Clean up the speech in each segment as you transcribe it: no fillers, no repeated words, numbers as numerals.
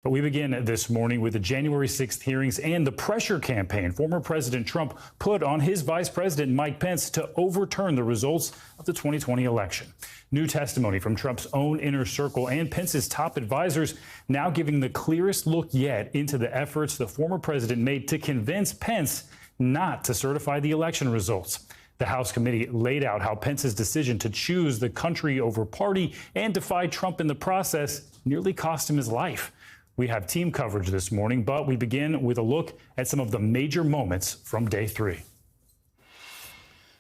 But we begin this morning with the January 6th hearings and the pressure campaign former President Trump put on his Vice President Mike Pence to overturn the results of the 2020 election. New testimony from Trump's own inner circle and Pence's top advisors now giving the clearest look yet into the efforts the former president made to convince Pence not to certify the election results. The House committee laid out how Pence's decision to choose the country over party and defy Trump in the process nearly cost him his life. We have team coverage this morning, but we begin with a look at some of the major moments from day 3.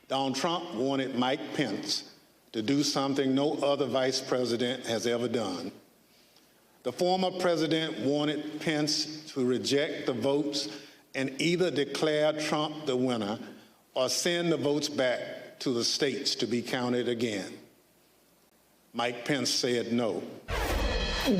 Donald Trump wanted Mike Pence to do something no other vice president has ever done. The former president wanted Pence to reject the votes and either declare Trump the winner or send the votes back to the states to be counted again. Mike Pence said no.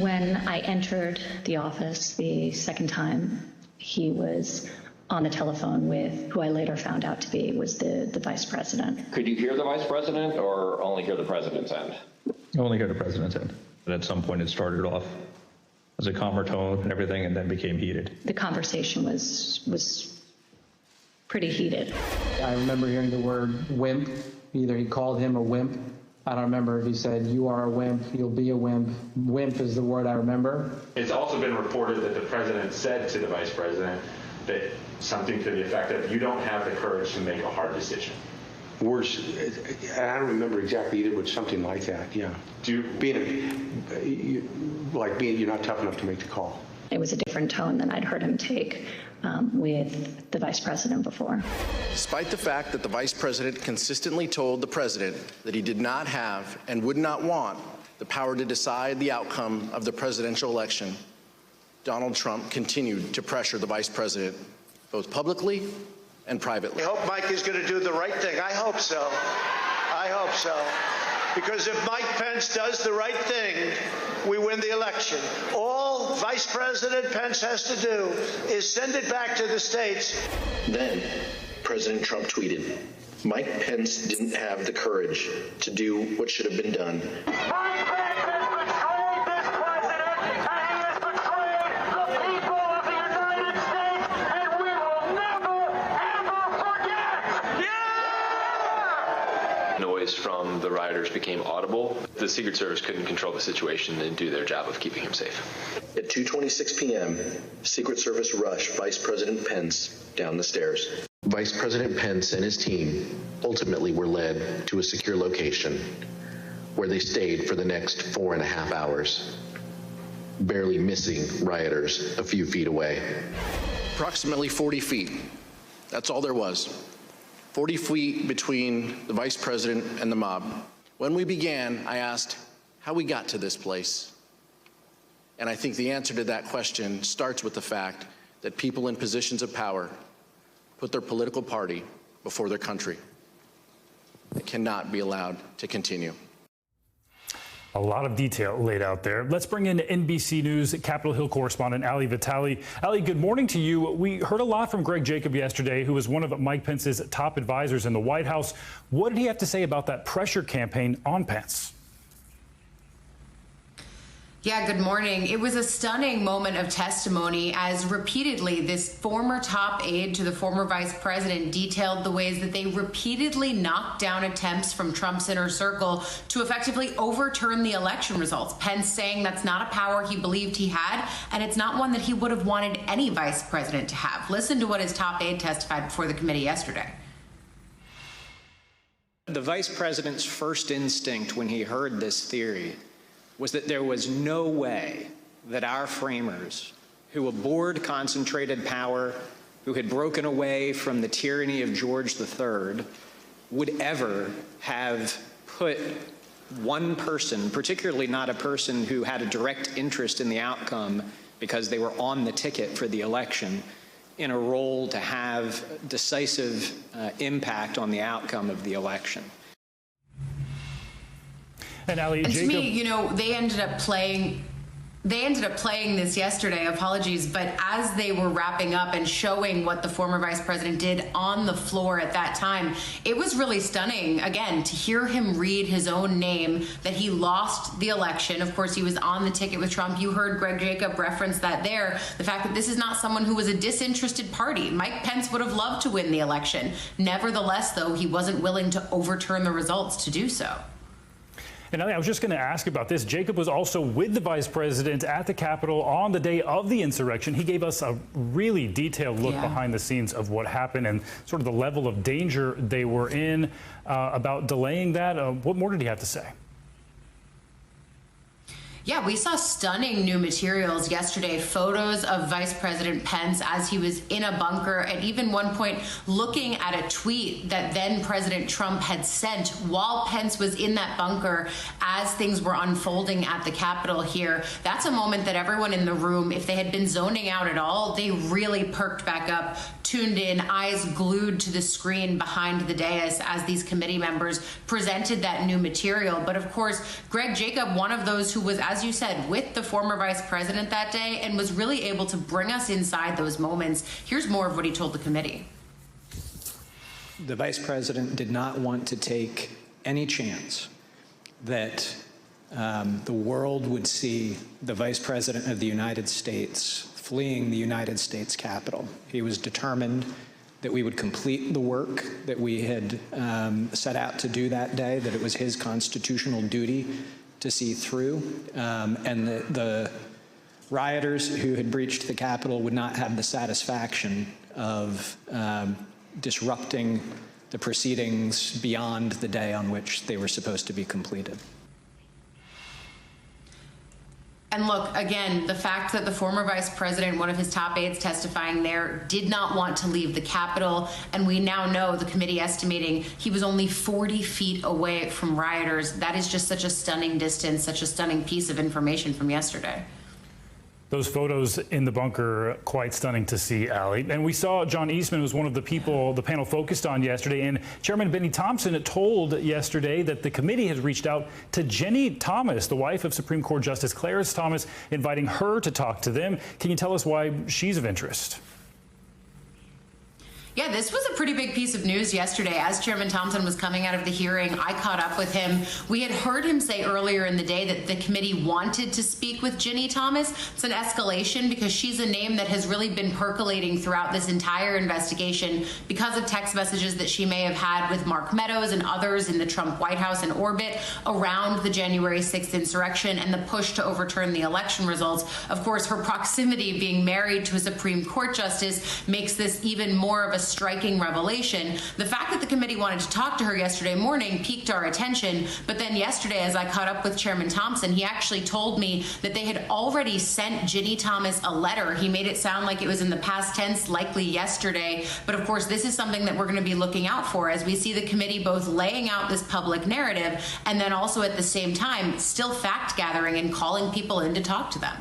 When I entered the office the second time, he was on the telephone with who I later found out to be was the vice president. Could you hear the vice president or only hear the president's end? Only hear the president's end. And at some point it started off as a calmer tone and everything and then became heated. The conversation was pretty heated. I remember hearing the word wimp. Either he called him a wimp. I don't remember if he said, "You are a wimp, you'll be a wimp." Wimp is the word I remember. It's also been reported that the president said to the vice president that something to the effect of, "You don't have the courage to make a hard decision." Worse, I don't remember exactly either, but something like that, yeah. You're not tough enough to make the call. It was a different tone than I'd heard him take with the vice president before. Despite the fact that the vice president consistently told the president that he did not have and would not want the power to decide the outcome of the presidential election, Donald Trump continued to pressure the vice president, both publicly and privately. I hope Mike is going to do the right thing. I hope so. I hope so. Because if Mike Pence does the right thing, we win the election. All Vice President Pence has to do is send it back to the states. Then President Trump tweeted, "Mike Pence didn't have the courage to do what should have been done." Mike Pence has betrayed this president, and he has betrayed the people of the United States, and we will never, ever forget! Yeah! Noise from the rioters became audible. The Secret Service couldn't control the situation and do their job of keeping him safe. At 2:26 p.m., Secret Service rushed Vice President Pence down the stairs. Vice President Pence and his team ultimately were led to a secure location where they stayed for the next 4.5 hours, barely missing rioters a few feet away. Approximately 40 feet. That's all there was. 40 feet between the vice president and the mob. When we began, I asked how we got to this place. And I think the answer to that question starts with the fact that people in positions of power put their political party before their country. It cannot be allowed to continue. A lot of detail laid out there. Let's bring in NBC News Capitol Hill correspondent Ali Vitali. Ali, good morning to you. We heard a lot from Greg Jacob yesterday, who was one of Mike Pence's top advisors in the White House. What did he have to say about that pressure campaign on Pence? Yeah, good morning. It was a stunning moment of testimony as repeatedly this former top aide to the former vice president detailed the ways that they repeatedly knocked down attempts from Trump's inner circle to effectively overturn the election results. Pence saying that's not a power he believed he had, and it's not one that he would have wanted any vice president to have. Listen to what his top aide testified before the committee yesterday. The vice president's first instinct when he heard this theory was that there was no way that our framers, who abhorred concentrated power, who had broken away from the tyranny of George III, would ever have put one person, particularly not a person who had a direct interest in the outcome because they were on the ticket for the election, in a role to have decisive impact on the outcome of the election. And Ali, to me, you know, they ended up playing They ended up playing this yesterday, apologies, but as they were wrapping up and showing what the former vice president did on the floor at that time, it was really stunning, again, to hear him read his own name, that he lost the election. Of course, he was on the ticket with Trump. You heard Greg Jacob reference that there, the fact that this is not someone who was a disinterested party. Mike Pence would have loved to win the election. Nevertheless, though, he wasn't willing to overturn the results to do so. And I was just going to ask about this. Jacob was also with the vice president at the Capitol on the day of the insurrection. He gave us a really detailed look behind the scenes of what happened and sort of the level of danger they were in about delaying that. What more did he have to say? Yeah, we saw stunning new materials yesterday, photos of Vice President Pence as he was in a bunker, and even one point looking at a tweet that then President Trump had sent while Pence was in that bunker as things were unfolding at the Capitol here. That's a moment that everyone in the room, if they had been zoning out at all, they really perked back up, tuned in, eyes glued to the screen behind the dais as these committee members presented that new material. But of course, Greg Jacob, one of those who was, as you said, with the former vice president that day and was really able to bring us inside those moments. Here's more of what he told the committee. The vice president did not want to take any chance that the world would see the vice president of the United States fleeing the United States Capitol. He was determined that we would complete the work that we had set out to do that day, that it was his constitutional duty to see through, and that the rioters who had breached the Capitol would not have the satisfaction of disrupting the proceedings beyond the day on which they were supposed to be completed. And look, again, the fact that the former vice president, one of his top aides testifying there, did not want to leave the Capitol, and we now know, the committee estimating, he was only 40 feet away from rioters. That is just such a stunning distance, such a stunning piece of information from yesterday. Those photos in the bunker, quite stunning to see, Allie. And we saw John Eastman was one of the people the panel focused on yesterday. And Chairman Benny Thompson told yesterday that the committee has reached out to Jenny Thomas, the wife of Supreme Court Justice Clarence Thomas, inviting her to talk to them. Can you tell us why she's of interest? Yeah, this was a pretty big piece of news yesterday. As Chairman Thompson was coming out of the hearing, I caught up with him. We had heard him say earlier in the day that the committee wanted to speak with Ginny Thomas. It's an escalation because she's a name that has really been percolating throughout this entire investigation because of text messages that she may have had with Mark Meadows and others in the Trump White House and orbit around the January 6th insurrection and the push to overturn the election results. Of course, her proximity, being married to a Supreme Court justice, makes this even more of a striking revelation. The fact that the committee wanted to talk to her yesterday morning piqued our attention, but then yesterday, as I caught up with Chairman Thompson, he actually told me that they had already sent Ginny Thomas a letter. He made it sound like it was in the past tense, likely yesterday, but of course this is something that we're going to be looking out for as we see the committee both laying out this public narrative and then also at the same time still fact gathering and calling people in to talk to them.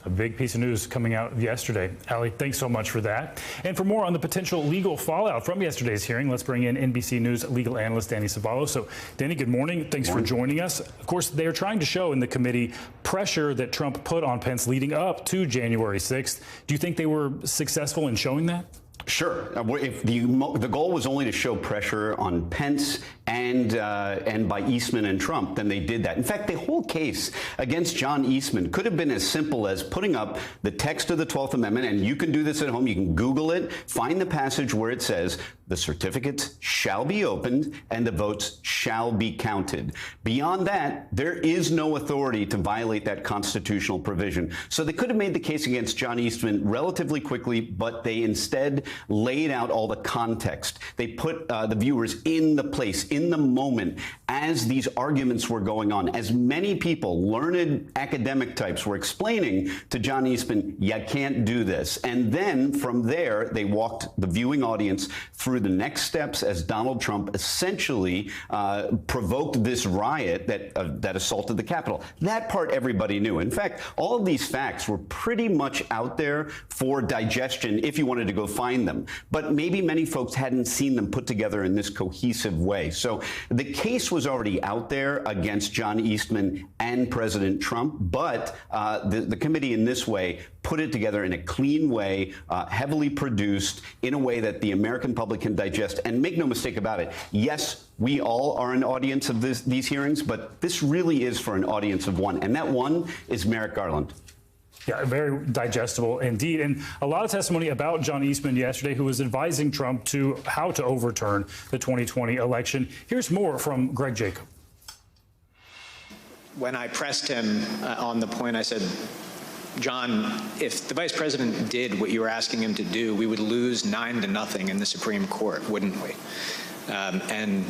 A big piece of news coming out yesterday. Allie, thanks so much for that. And for more on the potential legal fallout from yesterday's hearing, let's bring in NBC News legal analyst Danny Savallo. So, Danny, good morning. Thanks for joining us. Of course, they are trying to show in the committee pressure that Trump put on Pence leading up to January 6th. Do you think they were successful in showing that? Sure. If the goal was only to show pressure on Pence and by Eastman and Trump, then they did that. In fact, the whole case against John Eastman could have been as simple as putting up the text of the 12th Amendment, and you can do this at home. You can Google it, find the passage where it says the certificates shall be opened and the votes shall be counted. Beyond that, there is no authority to violate that constitutional provision. So they could have made the case against John Eastman relatively quickly, but they instead laid out all the context. They put the viewers in the place, in the moment, as these arguments were going on. As many people, learned academic types, were explaining to John Eastman, you can't do this. And then from there, they walked the viewing audience through the next steps as Donald Trump essentially provoked this riot that assaulted the Capitol. That part everybody knew. In fact, all of these facts were pretty much out there for digestion if you wanted to go find them. But maybe many folks hadn't seen them put together in this cohesive way. So So the case was already out there against John Eastman and President Trump, but the committee in this way put it together in a clean way, heavily produced, in a way that the American public can digest. And make no mistake about it, yes, we all are an audience of these hearings, but this really is for an audience of one, and that one is Merrick Garland. Yeah, very digestible indeed. And a lot of testimony about John Eastman yesterday, who was advising Trump to how to overturn the 2020 election. Here's more from Greg Jacob. When I pressed him on the point, I said, John, if the vice president did what you were asking him to do, we would lose 9-0 in the Supreme Court, wouldn't we? And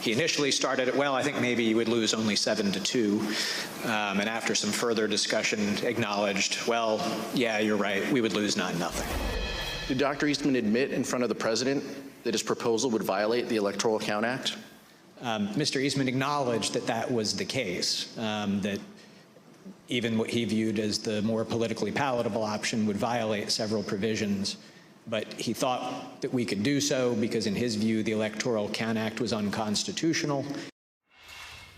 he initially started it, well, I think maybe you would lose only 7-2. And after some further discussion, acknowledged, well, yeah, you're right, we would lose 9-0. Did Dr. Eastman admit in front of the president that his proposal would violate the Electoral Count Act? Mr. Eastman acknowledged that that was the case, that even what he viewed as the more politically palatable option would violate several provisions. But he thought that we could do so because, in his view, the Electoral Count Act was unconstitutional.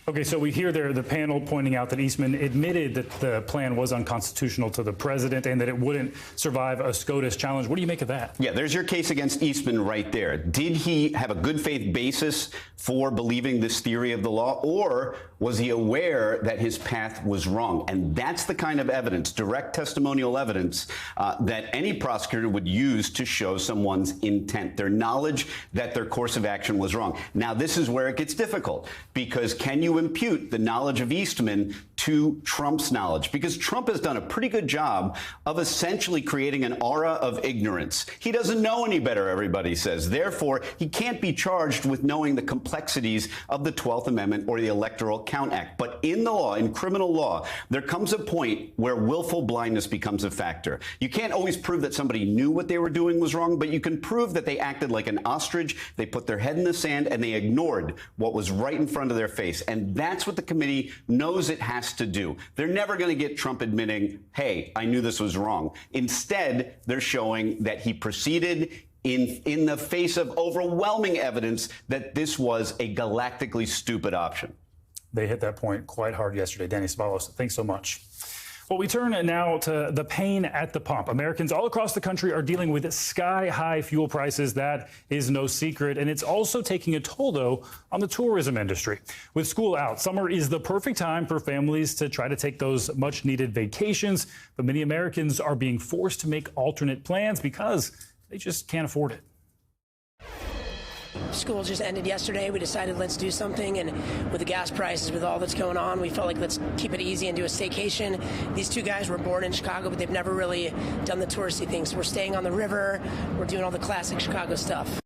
Okay, so we hear there the panel pointing out that Eastman admitted that the plan was unconstitutional to the president and that it wouldn't survive a SCOTUS challenge. What do you make of that? Yeah, there's your case against Eastman right there. Did he have a good faith basis for believing this theory of the law, or was he aware that his path was wrong? And that's the kind of evidence, direct testimonial evidence, that any prosecutor would use to show someone's intent, their knowledge that their course of action was wrong. Now, this is where it gets difficult, because can you impute the knowledge of Eastman to Trump's knowledge? Because Trump has done a pretty good job of essentially creating an aura of ignorance. He doesn't know any better, everybody says. Therefore, he can't be charged with knowing the complexities of the 12th Amendment or the Electoral Count Act. But in the law, in criminal law, there comes a point where willful blindness becomes a factor. You can't always prove that somebody knew what they were doing was wrong, but you can prove that they acted like an ostrich, they put their head in the sand, and they ignored what was right in front of their face. And that's what the committee knows it has to do. They're never going to get Trump admitting, hey, I knew this was wrong. Instead, they're showing that he proceeded in the face of overwhelming evidence that this was a galactically stupid option. They hit that point quite hard yesterday. Danny Savalos, thanks so much. Well, we turn now to the pain at the pump. Americans all across the country are dealing with sky-high fuel prices. That is no secret. And it's also taking a toll, though, on the tourism industry. With school out, summer is the perfect time for families to try to take those much-needed vacations. But many Americans are being forced to make alternate plans because they just can't afford it. School just ended yesterday. We decided let's do something, and with the gas prices, with all that's going on, we felt like let's keep it easy and do a staycation. These two guys were born in Chicago, but they've never really done the touristy things. So we're staying on the river. We're doing all the classic Chicago stuff.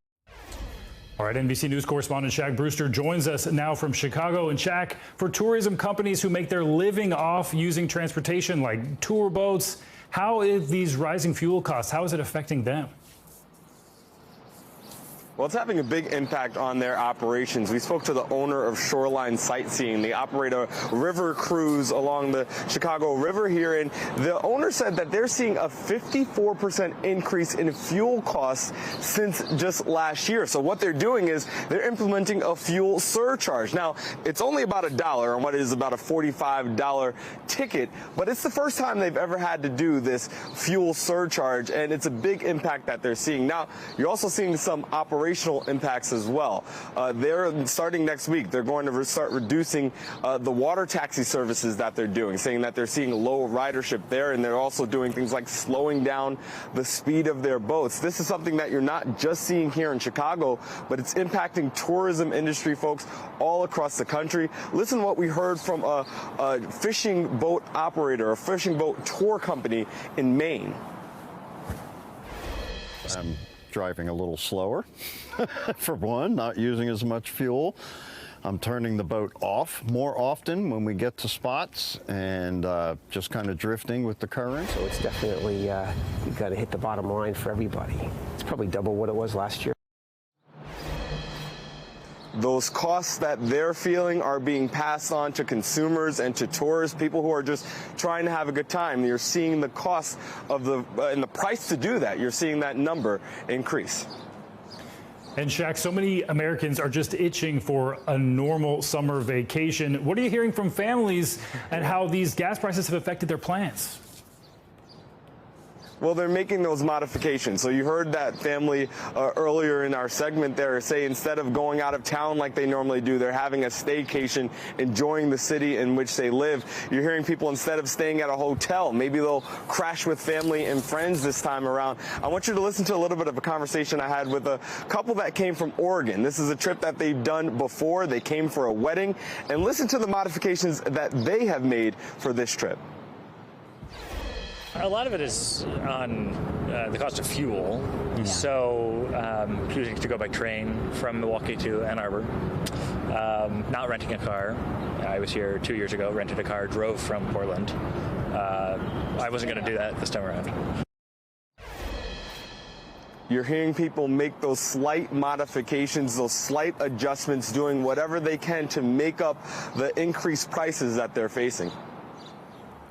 All right, NBC News correspondent Shaq Brewster joins us now from Chicago. And Shaq, for tourism companies who make their living off using transportation like tour boats, how is these rising fuel costs, how is it affecting them? Well, it's having a big impact on their operations. We spoke to the owner of Shoreline Sightseeing. They operate a river cruise along the Chicago River here, and the owner said that they're seeing a 54% increase in fuel costs since just last year. So what they're doing is they're implementing a fuel surcharge. Now, it's only about $1 on what is about a $45 ticket, but it's the first time they've ever had to do this fuel surcharge, and it's a big impact that they're seeing. Now, you're also seeing some operational impacts as well. They're starting next week. They're going to start reducing the water taxi services that they're doing, saying that they're seeing low ridership there, and they're also doing things like slowing down the speed of their boats. This is something that you're not just seeing here in Chicago, but it's impacting tourism industry folks all across the country. Listen to what we heard from a fishing boat operator, a fishing boat tour company in Maine. Driving a little slower, for one, not using as much fuel. I'm turning the boat off more often when we get to spots and just kind of drifting with the current. So it's definitely, you've got to hit the bottom line for everybody. It's probably double what it was last year. Those costs that they're feeling are being passed on to consumers and to tourists, people who are just trying to have a good time. You're seeing the cost of and the price to do that. You're seeing that number increase. And Shaq, so many Americans are just itching for a normal summer vacation. What are you hearing from families and how these gas prices have affected their plans? Well, they're making those modifications. So you heard that family earlier in our segment there say instead of going out of town like they normally do, they're having a staycation, enjoying the city in which they live. You're hearing people, instead of staying at a hotel, maybe they'll crash with family and friends this time around. I want you to listen to a little bit of a conversation I had with a couple that came from Oregon. This is a trip that they've done before. They came for a wedding, and listen to the modifications that they have made for this trip. A lot of it is on the cost of fuel. Yeah. So choosing to go by train from Milwaukee to Ann Arbor, not renting a car. I was here 2 years ago, rented a car, drove from Portland. I wasn't going to do that this time around. You're hearing people make those slight modifications, those slight adjustments, doing whatever they can to make up the increased prices that they're facing.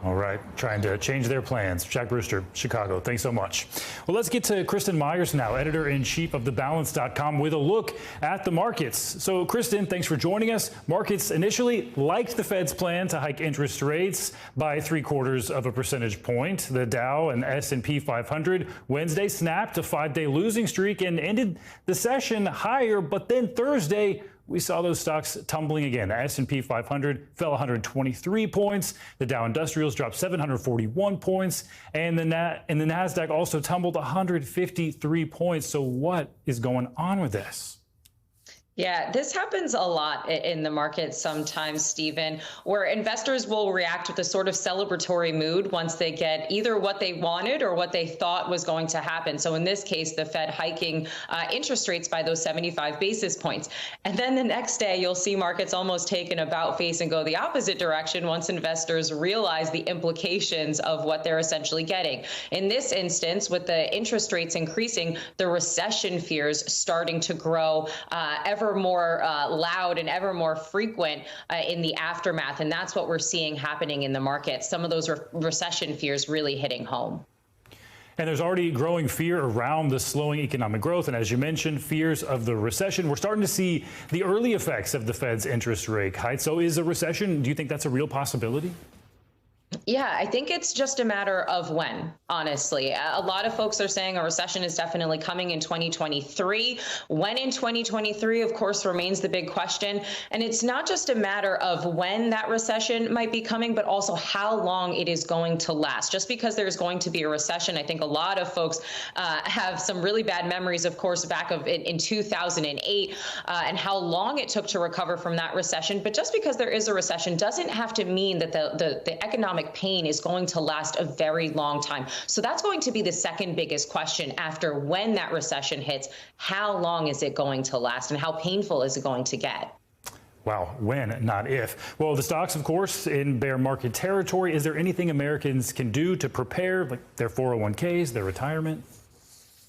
All right, trying to change their plans. Shaq Brewster, Chicago, thanks so much. Well, let's get to Kristen Myers now, editor-in-chief of TheBalance.com, with a look at the markets. So, Kristen, thanks for joining us. Markets initially liked the Fed's plan to hike interest rates by 0.75 percentage point. The Dow and S&P 500 Wednesday snapped a 5-day losing streak and ended the session higher, but then Thursday, we saw those stocks tumbling again. The S&P 500 fell 123 points. The Dow Industrials dropped 741 points. And the NASDAQ also tumbled 153 points. So what is going on with this? Yeah, this happens a lot in the market sometimes, Stephen, where investors will react with a sort of celebratory mood once they get either what they wanted or what they thought was going to happen. So in this case, the Fed hiking interest rates by those 75 basis points. And then the next day, you'll see markets almost take an about face and go the opposite direction once investors realize the implications of what they're essentially getting. In this instance, with the interest rates increasing, the recession fears starting to grow ever more loud and ever more frequent in the aftermath. And that's what we're seeing happening in the market. Some of those recession fears really hitting home. And there's already growing fear around the slowing economic growth. And as you mentioned, fears of the recession. We're starting to see the early effects of the Fed's interest rate hike. So is a recession, do you think that's a real possibility? Yeah, I think it's just a matter of when, honestly. A lot of folks are saying a recession is definitely coming in 2023. When in 2023, of course, remains the big question. And it's not just a matter of when that recession might be coming, but also how long it is going to last. Just because there's going to be a recession, I think a lot of folks have some really bad memories, of course, back in 2008 and how long it took to recover from that recession. But just because there is a recession doesn't have to mean that the economic pain is going to last a very long time. So that's going to be the second biggest question after when that recession hits. How long is it going to last and how painful is it going to get? Wow, when, not if. Well, the stocks, of course, in bear market territory. Is there anything Americans can do to prepare, like their 401ks, their retirement?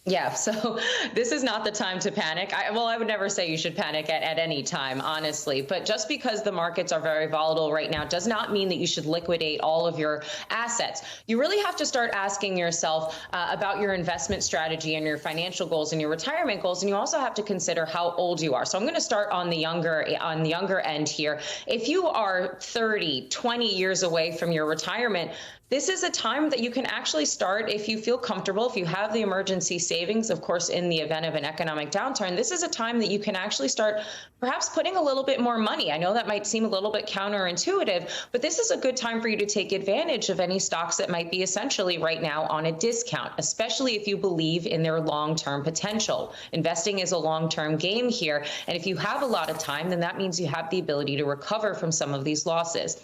Yeah, so this is not the time to panic. I would never say you should panic at any time, honestly. But just because the markets are very volatile right now does not mean that you should liquidate all of your assets. You really have to start asking yourself about your investment strategy and your financial goals and your retirement goals. And you also have to consider how old you are. So I'm going to start on the younger end here. If you are 30, 20 years away from your retirement, this is a time that you can actually start if you feel comfortable, if you have the emergency savings, of course, in the event of an economic downturn. This is a time that you can actually start perhaps putting a little bit more money. I know that might seem a little bit counterintuitive, but this is a good time for you to take advantage of any stocks that might be essentially right now on a discount, especially if you believe in their long-term potential. Investing is a long-term game here, and if you have a lot of time, then that means you have the ability to recover from some of these losses.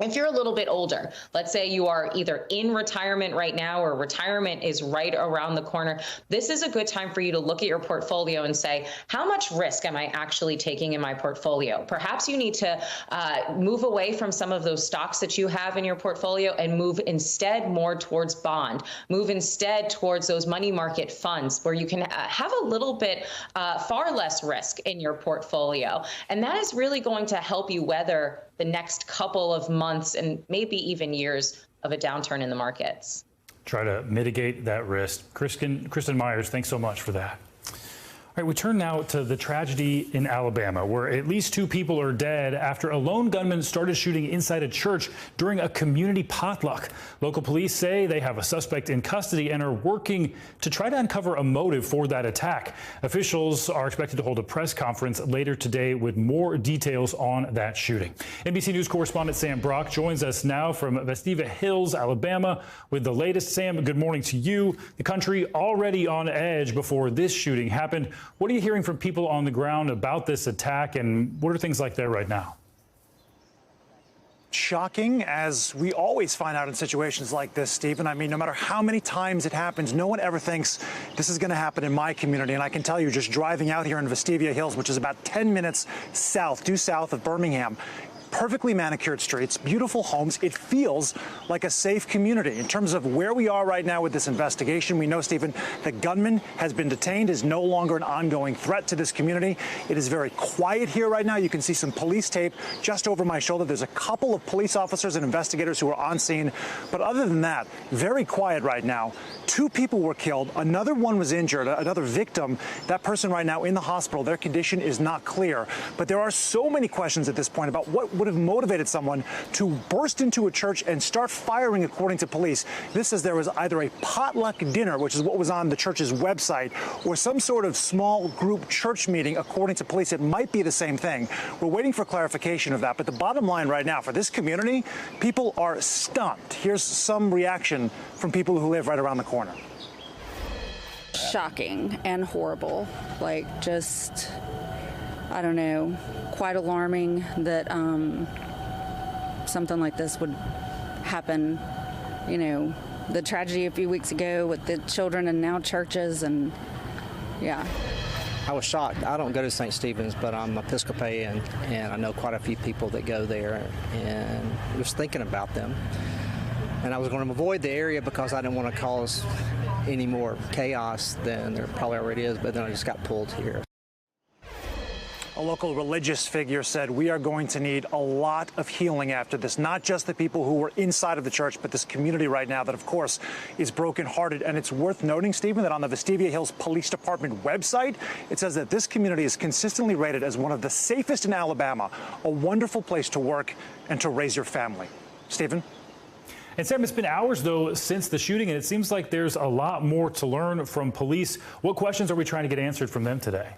If you're a little bit older, let's say you are either in retirement right now or retirement is right around the corner, this is a good time for you to look at your portfolio and say, how much risk am I actually taking in my portfolio? Perhaps you need to move away from some of those stocks that you have in your portfolio and move instead more towards bond. Move instead towards those money market funds where you can have a little bit far less risk in your portfolio. And that is really going to help you weather the next couple of months and maybe even years of a downturn in the markets. Try to mitigate that risk. Kristen Myers, thanks so much for that. All right. All right, we turn now to the tragedy in Alabama, where at least 2 people are dead after a lone gunman started shooting inside a church during a community potluck. Local police say they have a suspect in custody and are working to try to uncover a motive for that attack. Officials are expected to hold a press conference later today with more details on that shooting. NBC News correspondent Sam Brock joins us now from Festiva Hills, Alabama, with the latest. Sam, good morning to you. The country already on edge before this shooting happened. What are you hearing from people on the ground about this attack, and what are things like there right now? Shocking, as we always find out in situations like this, Stephen. I mean, no matter how many times it happens, no one ever thinks this is going to happen in my community. And I can tell you, just driving out here in Festiva Hills, which is about 10 minutes due south of Birmingham, perfectly manicured streets, beautiful homes. It feels like a safe community. In terms of where we are right now with this investigation, we know, Stephen, the gunman has been detained, is no longer an ongoing threat to this community. It is very quiet here right now. You can see some police tape just over my shoulder. There's a couple of police officers and investigators who are on scene. But other than that, very quiet right now. 2 people were killed. Another one was injured, another victim. That person right now in the hospital, their condition is not clear. But there are so many questions at this point about what would have motivated someone to burst into a church and start firing, according to police. This says there was either a potluck dinner, which is what was on the church's website, or some sort of small group church meeting, according to police. It might be the same thing. We're waiting for clarification of that. But the bottom line right now for this community, people are stumped. Here's some reaction from people who live right around the corner. Shocking and horrible. Like, just, I don't know, quite alarming that something like this would happen. You know, the tragedy a few weeks ago with the children and now churches, and yeah. I was shocked. I don't go to St. Stephen's, but I'm Episcopalian, and I know quite a few people that go there, and I was thinking about them. And I was going to avoid the area because I didn't want to cause any more chaos than there probably already is, but then I just got pulled here. A local religious figure said, we are going to need a lot of healing after this, not just the people who were inside of the church, but this community right now that, of course, is brokenhearted. And it's worth noting, Stephen, that on the Festiva Hills Police Department website, it says that this community is consistently rated as one of the safest in Alabama, a wonderful place to work and to raise your family. Stephen? And Sam, it's been hours, though, since the shooting, and it seems like there's a lot more to learn from police. What questions are we trying to get answered from them today?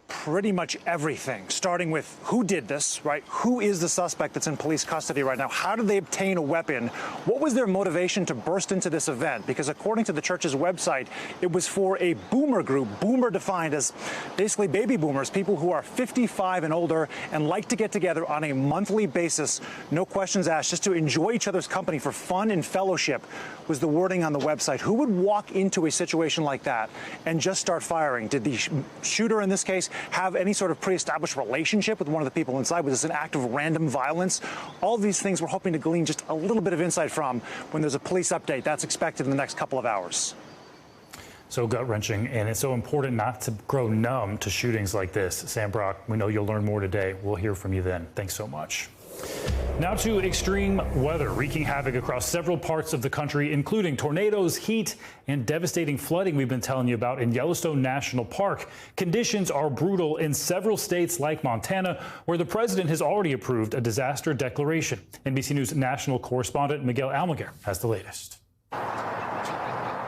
Pretty much everything, starting with who did this, right? Who is the suspect that's in police custody right now? How did they obtain a weapon? What was their motivation to burst into this event? Because according to the church's website, it was for a boomer group, boomer defined as basically baby boomers, people who are 55 and older and like to get together on a monthly basis, no questions asked, just to enjoy each other's company for fun and fellowship, was the wording on the website. Who would walk into a situation like that and just start firing? Did the shooter in this case have any sort of pre-established relationship with one of the people inside? Was this an act of random violence? All of these things we're hoping to glean just a little bit of insight from when there's a police update. That's expected in the next couple of hours. So gut-wrenching, and it's so important not to grow numb to shootings like this. Sam Brock, we know you'll learn more today. We'll hear from you then. Thanks so much. Now to extreme weather wreaking havoc across several parts of the country, including tornadoes, heat, and devastating flooding we've been telling you about in Yellowstone National Park. Conditions are brutal in several states like Montana, where the president has already approved a disaster declaration. NBC News national correspondent Miguel Almaguer has the latest.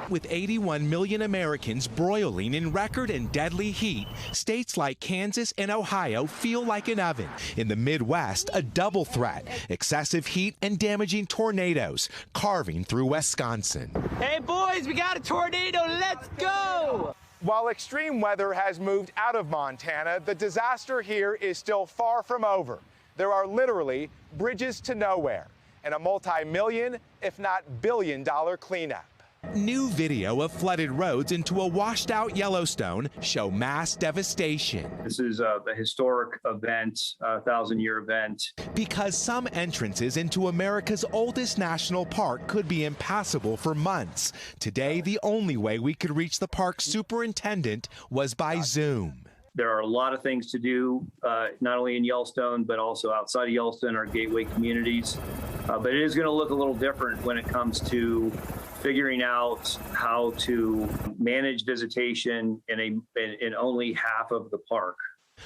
With 81 million Americans broiling in record and deadly heat, states like Kansas and Ohio feel like an oven. In the Midwest, a double threat: excessive heat and damaging tornadoes carving through Wisconsin. Hey boys, we got a tornado, let's go! While extreme weather has moved out of Montana, the disaster here is still far from over. There are literally bridges to nowhere and a multi-million, if not billion-dollar cleanup. New video of flooded roads into a washed-out Yellowstone show mass devastation. This is a historic event, a 1,000-year event. Because some entrances into America's oldest national park could be impassable for months. Today, the only way we could reach the park's superintendent was by Zoom. There are a lot of things to do, not only in Yellowstone, but also outside of Yellowstone, our gateway communities. But it is going to look a little different when it comes to figuring out how to manage visitation in only half of the park.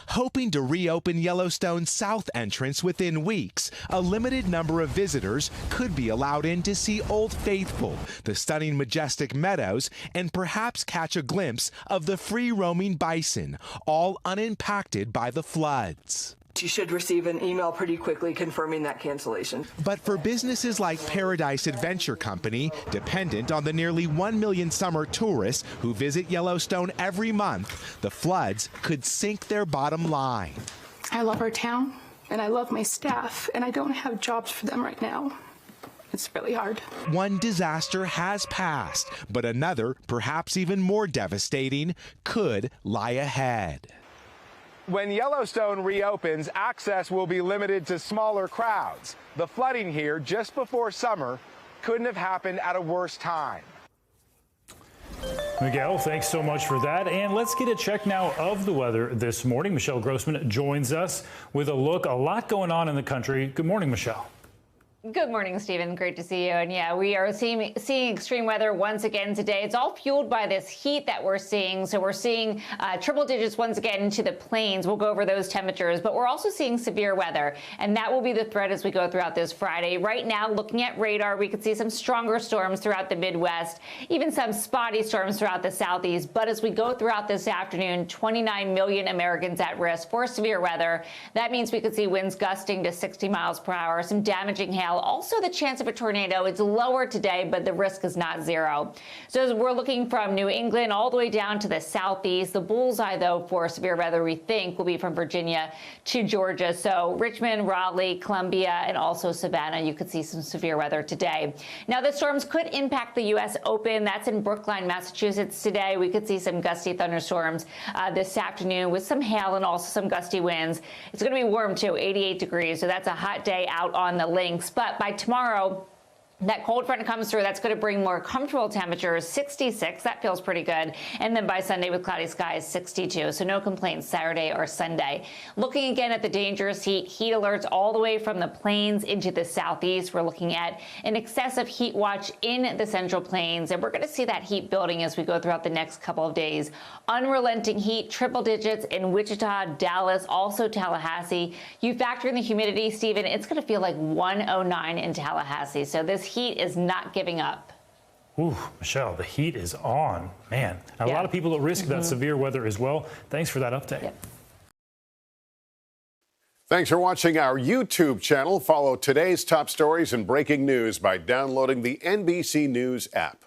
Hoping to reopen Yellowstone's south entrance within weeks, a limited number of visitors could be allowed in to see Old Faithful, the stunning majestic meadows, and perhaps catch a glimpse of the free-roaming bison, all unimpacted by the floods. You should receive an email pretty quickly confirming that cancellation. But for businesses like Paradise Adventure Company, dependent on the nearly 1 million summer tourists who visit Yellowstone every month, the floods could sink their bottom line. I love our town, and I love my staff, and I don't have jobs for them right now. It's really hard. One disaster has passed, but another, perhaps even more devastating, could lie ahead. When Yellowstone reopens, access will be limited to smaller crowds. The flooding here just before summer couldn't have happened at a worse time. Miguel, thanks so much for that. And let's get a check now of the weather this morning. Michelle Grossman joins us with a look. A lot going on in the country. Good morning, Michelle. Good morning, Stephen. Great to see you. And yeah, we are seeing extreme weather once again today. It's all fueled by this heat that we're seeing. So we're seeing triple digits once again into the plains. We'll go over those temperatures, but we're also seeing severe weather. And that will be the threat as we go throughout this Friday. Right now, looking at radar, we could see some stronger storms throughout the Midwest, even some spotty storms throughout the Southeast. But as we go throughout this afternoon, 29 million Americans at risk for severe weather. That means we could see winds gusting to 60 miles per hour, some damaging hail. Also, the chance of a tornado, it's lower today, but the risk is not zero. So as we're looking from New England all the way down to the southeast, the bullseye, though, for severe weather, we think, will be from Virginia to Georgia. So Richmond, Raleigh, Columbia, and also Savannah, you could see some severe weather today. Now, the storms could impact the U.S. Open. That's in Brookline, Massachusetts today. We could see some gusty thunderstorms this afternoon with some hail and also some gusty winds. It's going to be warm, too, 88 degrees. So that's a hot day out on the links. But by tomorrow, that cold front comes through. That's going to bring more comfortable temperatures, 66. That feels pretty good. And then by Sunday with cloudy skies, 62. So no complaints Saturday or Sunday. Looking again at the dangerous heat alerts all the way from the plains into the southeast. We're looking at an excessive heat watch in the central plains. And we're going to see that heat building as we go throughout the next couple of days. Unrelenting heat, triple digits in Wichita, Dallas, also Tallahassee. You factor in the humidity, Stephen, it's going to feel like 109 in Tallahassee. So this heat is not giving up. Ooh, Michelle, the heat is on. Man, a lot of people at risk of that severe weather as well. Thanks for that update. Yep. Thanks for watching our YouTube channel. Follow today's top stories and breaking news by downloading the NBC News app.